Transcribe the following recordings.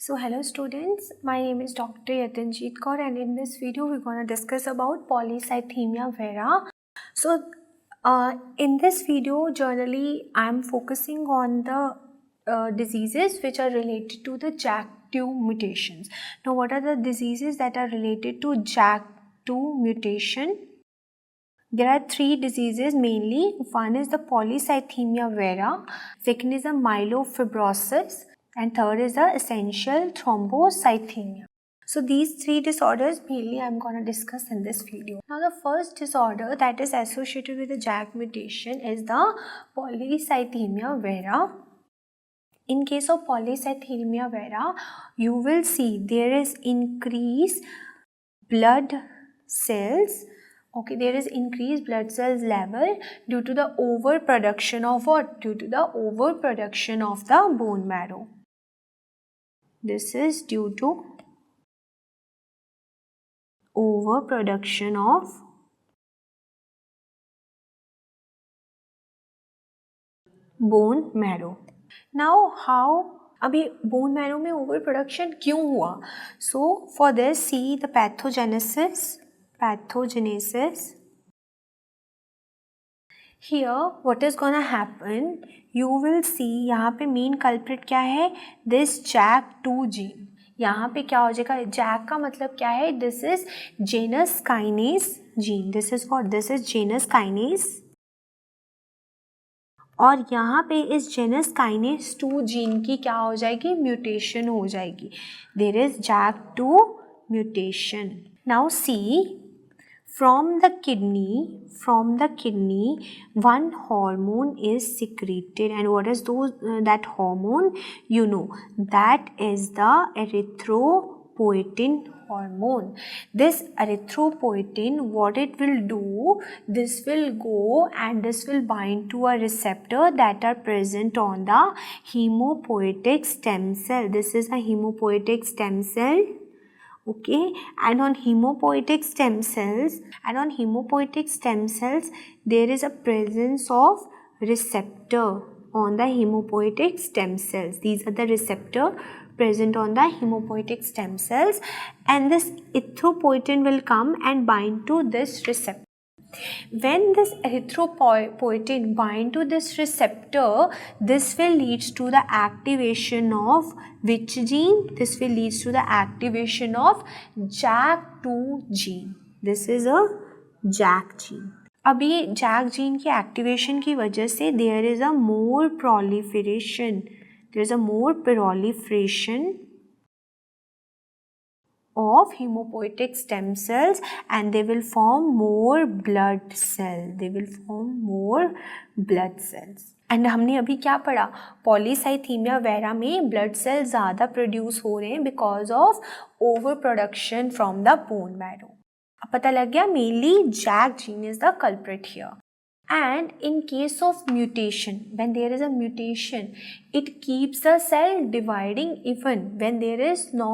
So hello students, my name is Dr. Yatanjeet Kaur and in this video we're going to discuss about polycythemia vera. So in this video generally I'm focusing on the diseases which are related to the JAK2 mutations. Now what are the diseases that are related to JAK2 mutation? There are three diseases mainly. One is the polycythemia vera, second is the myelofibrosis, and third is the essential thrombocythemia. So these three disorders mainly I'm going to discuss in this video. Now the first disorder that is associated with the JAK mutation is the polycythemia vera. In case of polycythemia vera, you will see there is increased blood cells. Okay, there is increased blood cells level due to the overproduction of what? Due to the overproduction of the bone marrow. This is due to overproduction of bone marrow. Now how अभी bone marrow में overproduction क्यों हुआ? So for this see the pathogenesis. Here what is gonna happen? You will see यहाँ पे main culprit क्या है? This JAK2 gene. यहाँ पे क्या हो जाएगा? JAK का मतलब क्या है? This is Janus kinase gene. This is what? This is Janus kinase. और यहाँ पे इस Janus kinase 2 gene की क्या हो जाएगी? Mutation हो जाएगी. There is JAK2 mutation. Now see. From the kidney, one hormone is secreted, and what is that hormone? You know, that is the erythropoietin hormone. This erythropoietin, what it will do? This will go and this will bind to a receptor that are present on the hemopoietic stem cell. This is a hemopoietic stem cell. Okay, and on hemopoietic stem cells there is a presence of receptor on the hemopoietic stem cells. These are the receptor present on the hemopoietic stem cells, and this erythropoietin will come and bind to this receptor. When this erythropoietin bind to this receptor, this will lead to the activation of which gene? This will lead to the activation of JAK2 gene. This is a JAK gene. अब ये JAK gene की activation की वजह से there is a more proliferation of hemopoietic stem cells, and they will form more blood cells. And हमने अभी क्या पढ़ा? पॉलीसाइथीमिया वेरा में ब्लड सेल ज़्यादा प्रोड्यूस हो रहे हैं because of over production from the bone marrow. अब पता लग गया mainly JAK gene is the culprit here. And in case of mutation, when there is a mutation, it keeps the cell dividing even when there is no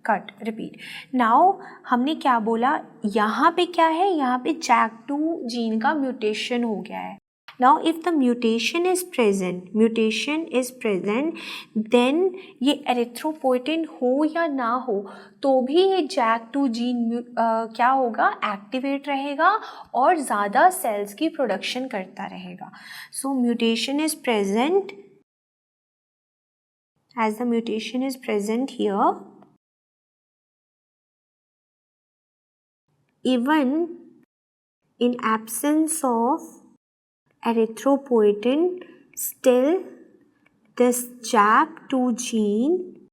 cut. Repeat. Now हमने क्या बोला? यहाँ पे क्या है? यहाँ पे JAK2 जीन का म्यूटेशन हो गया है. Now if the mutation is present, then ये erythropoietin हो या ना हो तो भी ये JAK2 जीन क्या होगा? एक्टिवेट रहेगा और ज़्यादा सेल्स की प्रोडक्शन करता रहेगा. So mutation is present. As the mutation is present here, even in absence of erythropoietin, still this JAK2 gene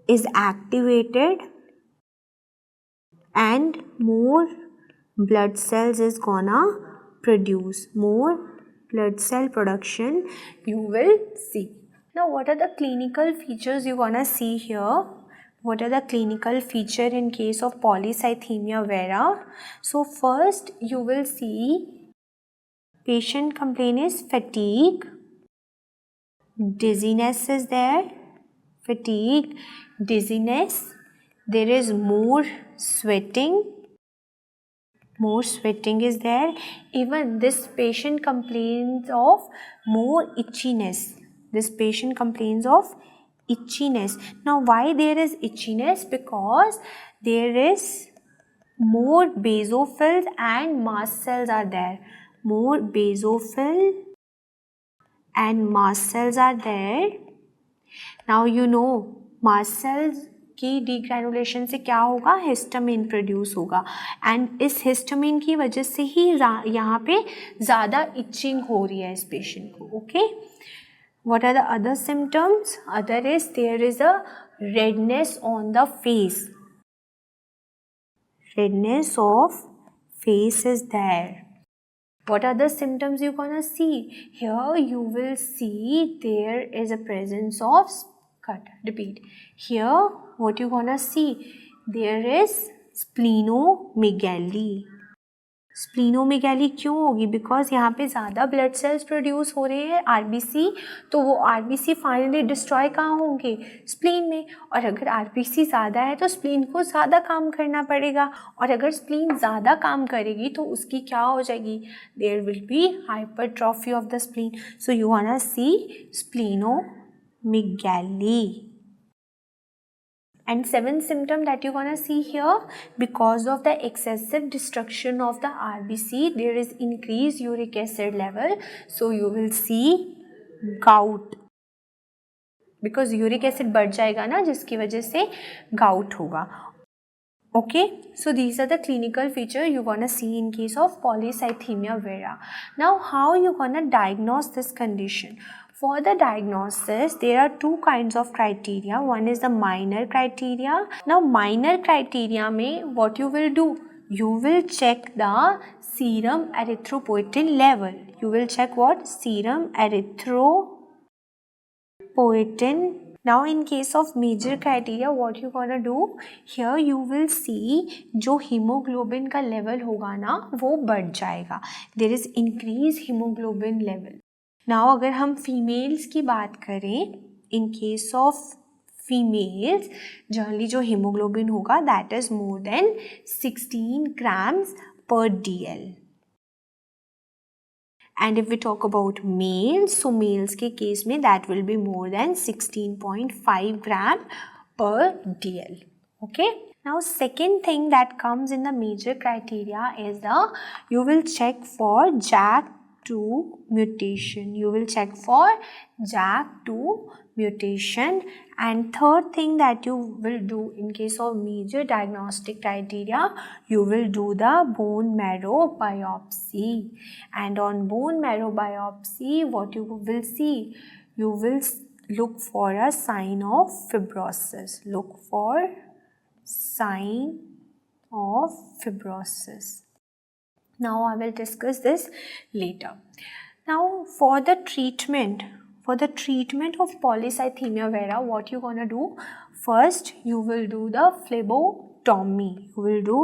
is activated and more blood cells is gonna produce. More blood cell production you will see. Now what are the clinical features you gonna see here? What are the clinical feature in case of polycythemia vera? So first you will see patient complaint is fatigue, dizziness is there, dizziness, there is more sweating is there. Even this patient complains of more itchiness. This patient complains of itchiness. Now why there is itchiness? Because there is more basophils and mast cells are there. More basophil and mast cells are there. Now you know mast cells की डीग्रेनुलेशन से क्या होगा, histamine produce होगा and इस histamine की वजह से ही यहाँ पे ज़्यादा इचिंग हो रही है इस पेशेंट को. Okay, what are the other symptoms? Other is there is a redness on the face. Redness of face is there. What are the symptoms you're gonna see? Here you will see there is a presence of cut. Repeat. Here what you gonna see? There is splenomegaly. स्प्लीनोमेगैली क्यों होगी? Because यहाँ पे ज़्यादा blood cells produce हो रहे हैं RBC, तो वो आरबीसी फाइनली डिस्ट्रॉय कहाँ होंगे? स्प्लीन में. और अगर आरबीसी ज़्यादा है तो स्प्लीन को ज़्यादा काम करना पड़ेगा, और अगर स्प्लीन ज़्यादा काम करेगी तो उसकी क्या हो जाएगी? There will be hypertrophy of the spleen. So you want to see splenomegaly. And seventh symptom that you're gonna see here, because of the excessive destruction of the RBC, there is increased uric acid level. So you will see gout, because uric acid बढ़ जाएगा ना, जिसकी वजह से gout होगा. Okay, so these are the clinical features you're gonna see in case of polycythemia vera. Now how you gonna diagnose this condition? For the diagnosis, there are two kinds of criteria. One is the minor criteria. Now, minor criteria में what you will do? You will check the serum erythropoietin level. You will check what? Serum erythropoietin. Now, in case of major criteria, what you gonna do? Here you will see जो hemoglobin का level होगा ना, वो बढ़ जाएगा. There is increased hemoglobin level. Now अगर हम females की बात करें, in case of females generally जो हीमोग्लोबिन होगा that is more than 16 grams per DL. And if we talk about males, so males के केस में that will be more than 16.5 gram per DL. Okay. Now second thing that comes in the major criteria is you will check for JAK2 mutation. You will check for JAK2 mutation. And third thing that you will do in case of major diagnostic criteria, you will do the bone marrow biopsy. And on bone marrow biopsy, what you will see? You will look for a sign of fibrosis. Look for sign of fibrosis. Now I will discuss this later. Now for the treatment of polycythemia vera, what you gonna do? First you will do the phlebotomy. You will do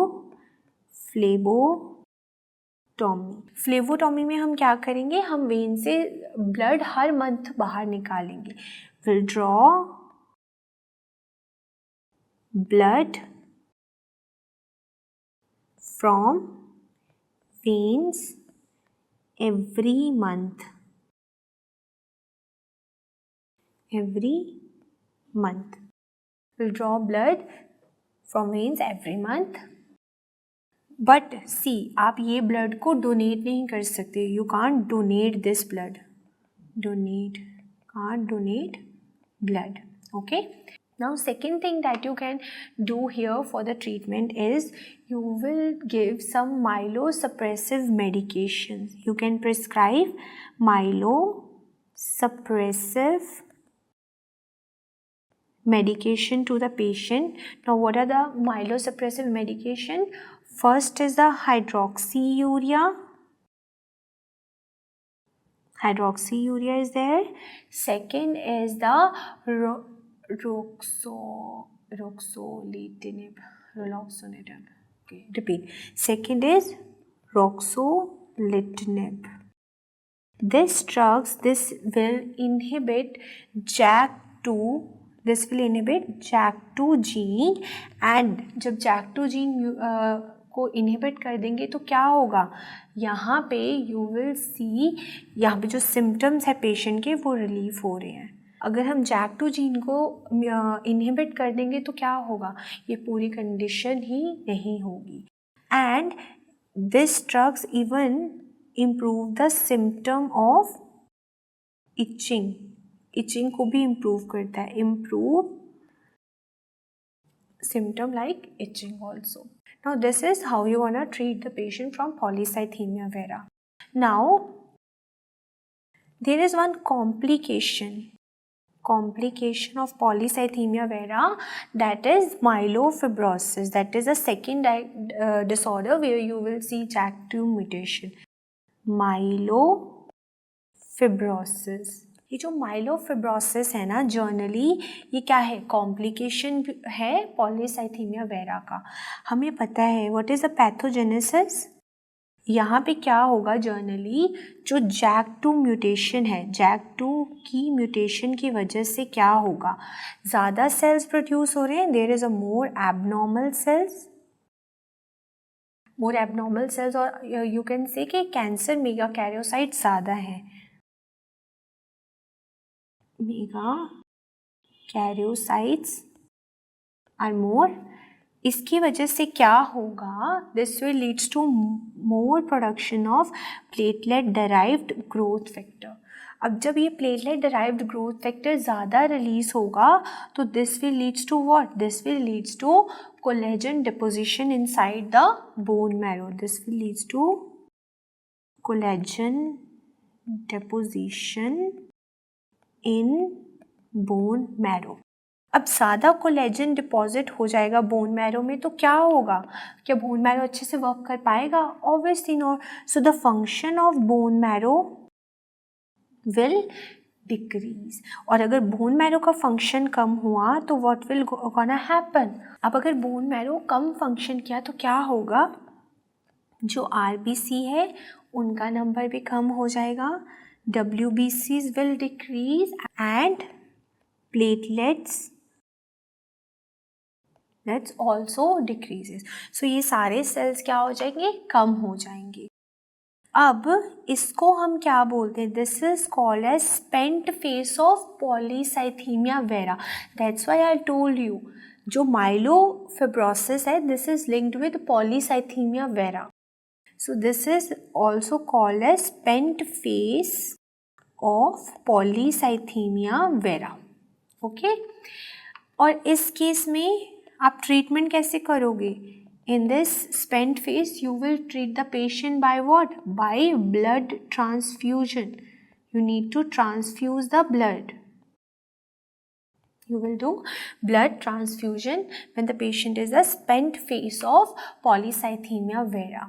phlebotomy में हम क्या करेंगे? हम when से blood हर month बाहर निकालेंगे. We'll draw blood from veins every month. We'll draw blood from veins every month. But see, आप ये blood को donate नहीं कर सकते. You can't donate this blood. Can't donate blood. Okay. Now second thing that you can do here for the treatment is you will give some myelosuppressive medications. You can prescribe myelosuppressive medication to the patient. Now what are the myelosuppressive medication? First is the hydroxyurea. Hydroxyurea is there. Second is the ruxolitinib. Okay, repeat. Second is ruxolitinib. This will inhibit JAK2. This will inhibit JAK2 gene, and जब JAK2 gene को inhibit कर देंगे तो क्या होगा, यहाँ पे you will see, यहाँ पे जो सिम्टम्स है पेशेंट के वो रिलीफ हो रहे हैं। अगर हम JAK2 जीन को इनहिबिट कर देंगे तो क्या होगा, ये पूरी कंडीशन ही नहीं होगी। And this drugs even improve the symptom of itching, itching को भी इम्प्रूव करता है, improve symptom like itching also. Now this is how you wanna treat the patient from polycythemia vera. Now there is one complication of polycythemia vera, that is myelofibrosis. That is a second disorder where you will see JAK2 mutation. Myelofibrosis, ये जो myelofibrosis है ना, generally ये क्या है, complication है polycythaemia vera का। हमें पता है व्हाट इज़ द पैथोजेनेसिस। यहाँ पे क्या होगा, जर्नली जो JAK2 म्यूटेशन है, JAK2 की म्यूटेशन की वजह से क्या होगा, ज़्यादा सेल्स प्रोड्यूस हो रहे हैं, there is a more abnormal cells, और यू कैन से कि कैंसर मेगा कैरियोसाइट ज़्यादा है, मेगा कैरियोसाइट्स आर मोर। इसकी वजह से क्या होगा, this will leads to more production of platelet derived growth factor. अब जब ये प्लेटलेट डराइव्ड ग्रोथ फैक्टर ज़्यादा रिलीज होगा तो this will leads to what, this will leads to collagen deposition inside the bone marrow, this will leads to collagen deposition in bone marrow. अब ज़्यादा collagen deposit हो जाएगा bone marrow में तो क्या होगा, क्या बोन मैरो अच्छे से वर्क कर पाएगा, obviously not. So the function of bone marrow will decrease, और अगर बोन मैरो का फंक्शन कम हुआ तो व्हाट विल गोना हैपन। अब अगर बोन मैरो कम फंक्शन किया तो क्या होगा, जो RBC है उनका नंबर भी कम हो जाएगा, WBCs will decrease and platelets also decreases. So ये सारे सेल्स क्या हो जाएंगे, कम हो जाएंगे। अब इसको हम क्या बोलते हैं, this is called as spent phase of polycythaemia vera. That's why I told you, जो माइलोफिब्रोसिस है this is linked with polycythaemia vera. So this is also called as spent phase of polycythemia vera. Okay? और इस case में आप treatment कैसे करोगे, in this spent phase you will treat the patient by what, by blood transfusion. You need to transfuse the blood. You will do blood transfusion when the patient is a spent phase of polycythemia vera.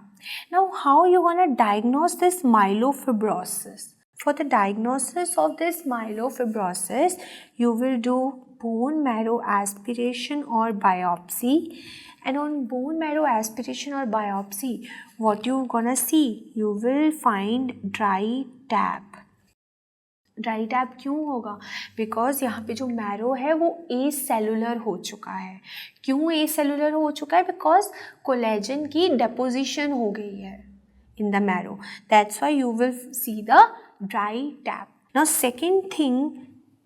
Now, how you gonna diagnose this myelofibrosis? For the diagnosis of this myelofibrosis, you will do bone marrow aspiration or biopsy. And on bone marrow aspiration or biopsy, what you gonna see? You will find dry tab. Dry tap क्यों होगा, because यहाँ पे जो marrow है वो ए cellular हो चुका है। क्यों ए सेलुलर हो चुका है, बिकॉज कोलेजन की डेपोजिशन हो गई है in the marrow, that's why you will see the dry tap. Now second thing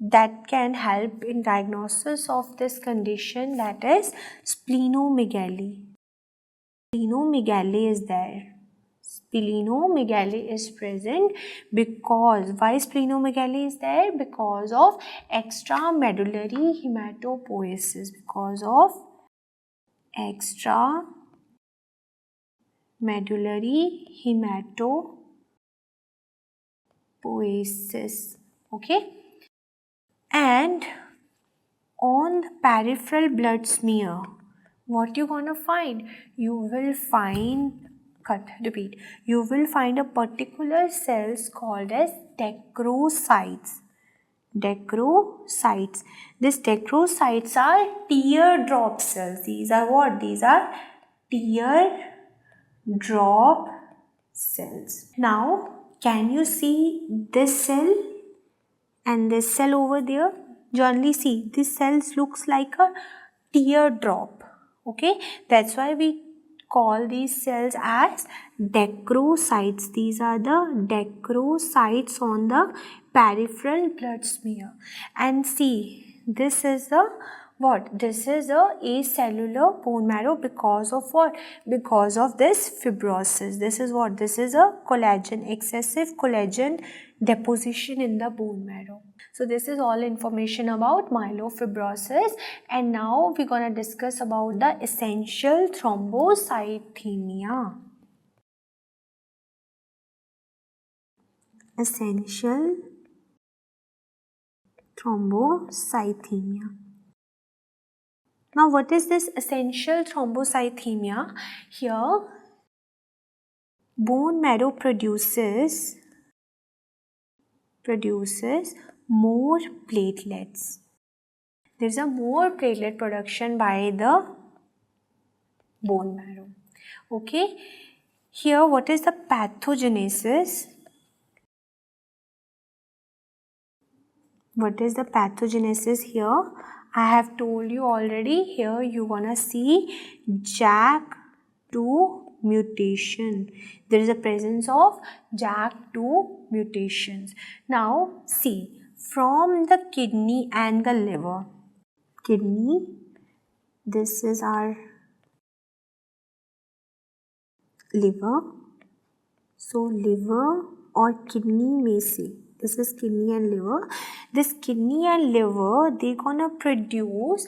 that can help in diagnosis of this condition, that is splenomegaly. Splenomegaly is there. Splenomegaly is present because, why splenomegaly is there? Because of extramedullary hematopoiesis. Because of extramedullary hematopoiesis. Okay? And on the peripheral blood smear, what you gonna find? You will find you will find a particular cells called as dacrocytes. Dacrocytes. These dacrocytes are teardrop cells. These are what? These are teardrop cells. Now, can you see this cell and this cell over there? Generally see, this cells looks like a teardrop. Okay, that's why we call these cells as dacrocytes. These are the dacrocytes on the peripheral blood smear. And see, this is the what? This is a acellular bone marrow because of what? Because of this fibrosis. This is what? This is a collagen, excessive collagen deposition in the bone marrow. So this is all information about myelofibrosis, and now we're gonna discuss about the essential thrombocythemia. Essential thrombocythemia. Now what is this essential thrombocythemia? Here bone marrow produces more platelets. There is a more platelet production by the bone marrow. Okay. Here what is the pathogenesis? What is the pathogenesis here? I have told you already. Here you wanna see JAK2 mutation. There is a presence of JAK2 mutations. Now see, from the kidney and the liver. Kidney, this is our liver. So liver or kidney may say. This is kidney and liver. This kidney and liver, they're gonna produce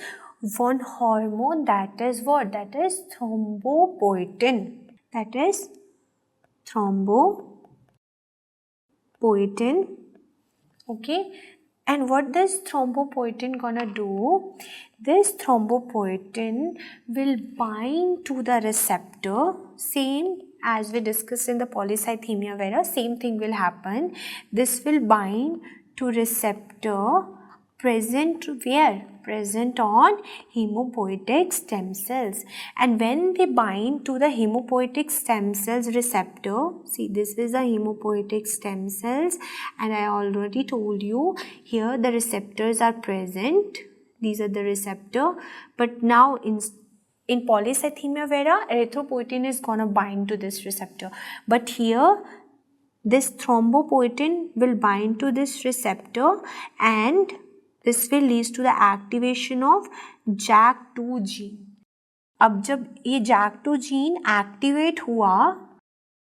one hormone, that is what? That is thrombopoietin. That is thrombopoietin. Okay. And what this thrombopoietin gonna do? This thrombopoietin will bind to the receptor, same as we discussed in the polycythemia vera, same thing will happen. This will bind to receptor present where? Present on hemopoietic stem cells. And when they bind to the hemopoietic stem cells receptor, see, this is the hemopoietic stem cells, and I already told you here the receptors are present. These are the receptor, but now in polycythemia vera, erythropoietin is gonna bind to this receptor. But here, this thrombopoietin will bind to this receptor, and this will lead to the activation of JAK2 gene. अब जब ये JAK2 gene activate हुआ,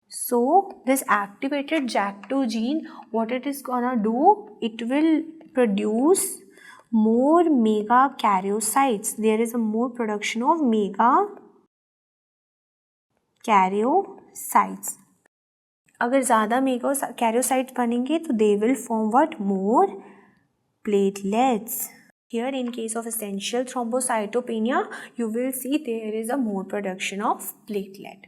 so this activated JAK2 gene, what it is gonna do? It will produce more megakaryocytes. There is a more production of megakaryocytes. अगर ज़्यादा megakaryocytes बनेंगे तो they will form what? More platelets. Here in case of essential thrombocytopenia, you will see there is a more production of platelet.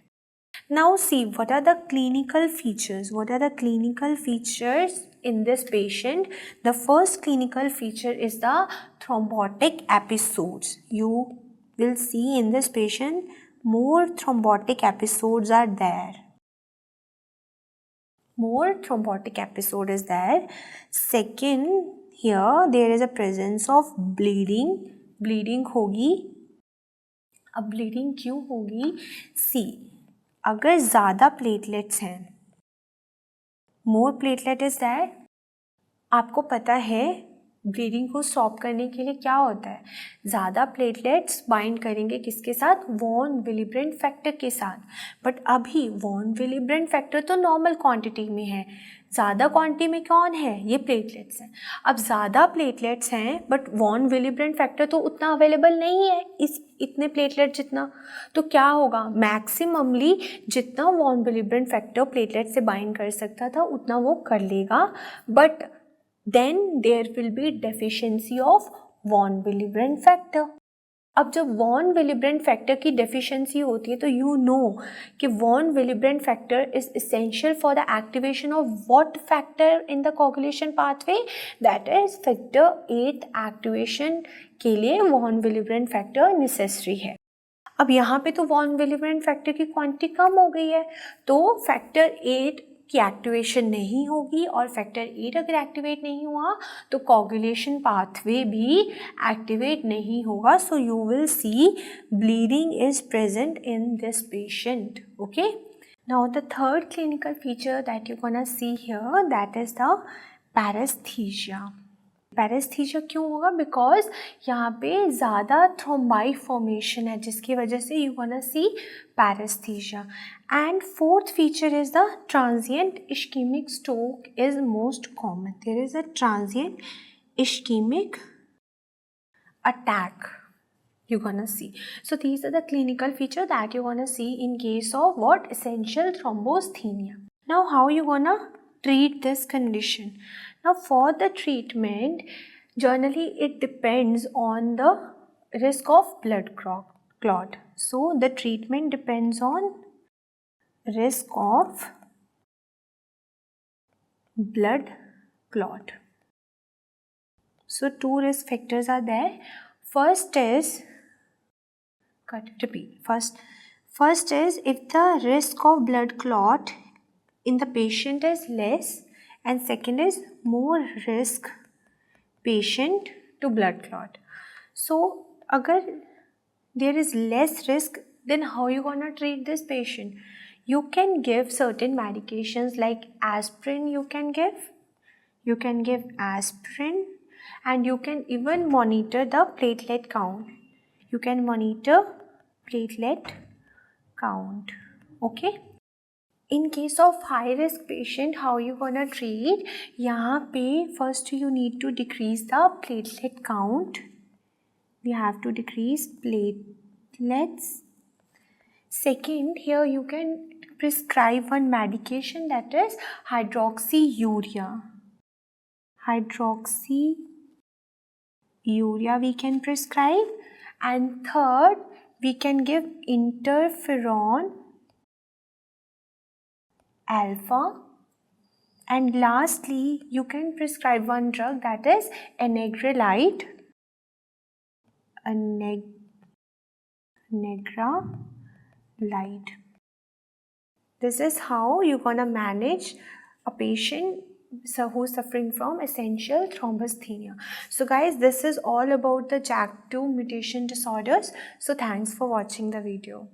Now see, what are the clinical features? What are the clinical features in this patient? The first clinical feature is the thrombotic episodes. You will see in this patient more thrombotic episodes are there. More thrombotic episode is there. Second, here there is a presence of bleeding. Bleeding होगी. अब bleeding क्यों होगी? See, अगर ज़्यादा platelets हैं, मोर platelet is that, आपको पता है ब्लीडिंग को स्टॉप करने के लिए क्या होता है? ज़्यादा प्लेटलेट्स बाइंड करेंगे किसके साथ? वॉन विलिब्रेंट फैक्टर के साथ. बट अभी वॉन विलिब्रेंट फैक्टर तो नॉर्मल क्वांटिटी में है, ज़्यादा क्वांटिटी में कौन है? ये प्लेटलेट्स हैं. अब ज़्यादा प्लेटलेट्स हैं बट वॉन विलिब्रेंट फैक्टर तो उतना अवेलेबल नहीं है इतने प्लेटलेट जितना. तो क्या होगा? मैक्सिममली जितना वॉन विलिब्रेंट फैक्टर प्लेटलेट से बाइंड कर सकता था उतना वो कर लेगा, but then there will be deficiency of von Willebrand factor. अब जब वॉन विलिब्रेंट फैक्टर की डेफिशिएंसी होती है तो यू नो कि von Willebrand factor is essential for the activation of what factor in the coagulation pathway? That is factor 8 activation के लिए von Willebrand factor necessary है. अब यहाँ पे तो वॉन विलिब्रेंट फैक्टर की क्वांटिटी कम हो गई है, तो फैक्टर 8 की एक्टिवेशन नहीं होगी और फैक्टर 8 अगर एक्टिवेट नहीं हुआ तो कोगुलेशन पाथवे भी एक्टिवेट नहीं होगा. So you will see bleeding is present in this patient. Okay, now the third clinical feature that you're gonna see here, that is the paresthesia. Paraesthesia क्यों होगा? Because यहाँ पे ज़्यादा थ्रोम्बाई फॉर्मेशन है जिसकी वजह से you gonna see paraesthesia. And fourth feature is the transient ischaemic stroke is most common. There is a transient ischaemic attack you're gonna see. So these are the clinical features that you're gonna see in case of what? Essential thrombocythemia. Now how you gonna treat this condition? Now for the treatment, generally it depends on the risk of blood clot. So the treatment depends on risk of blood clot. So two risk factors are there. First is First is if the risk of blood clot in the patient is less, and second is more risk patient to blood clot. So agar there is less risk, then how you gonna treat this patient? You can give certain medications like aspirin. You can give aspirin, and you can even monitor the platelet count. You can monitor platelet count. Okay, in case of high risk patient, how you gonna treat? यहाँ पे first you need to decrease the platelet count. We have to decrease platelets. Second, here you can prescribe one medication, that is hydroxyurea. Hydroxyurea we can prescribe. And third, we can give interferon alpha. And lastly, you can prescribe one drug, that is anagrelide. This is how you're gonna manage a patient who's suffering from essential thrombocythemia. So guys, this is all about the JAK2 mutation disorders. So thanks for watching the video.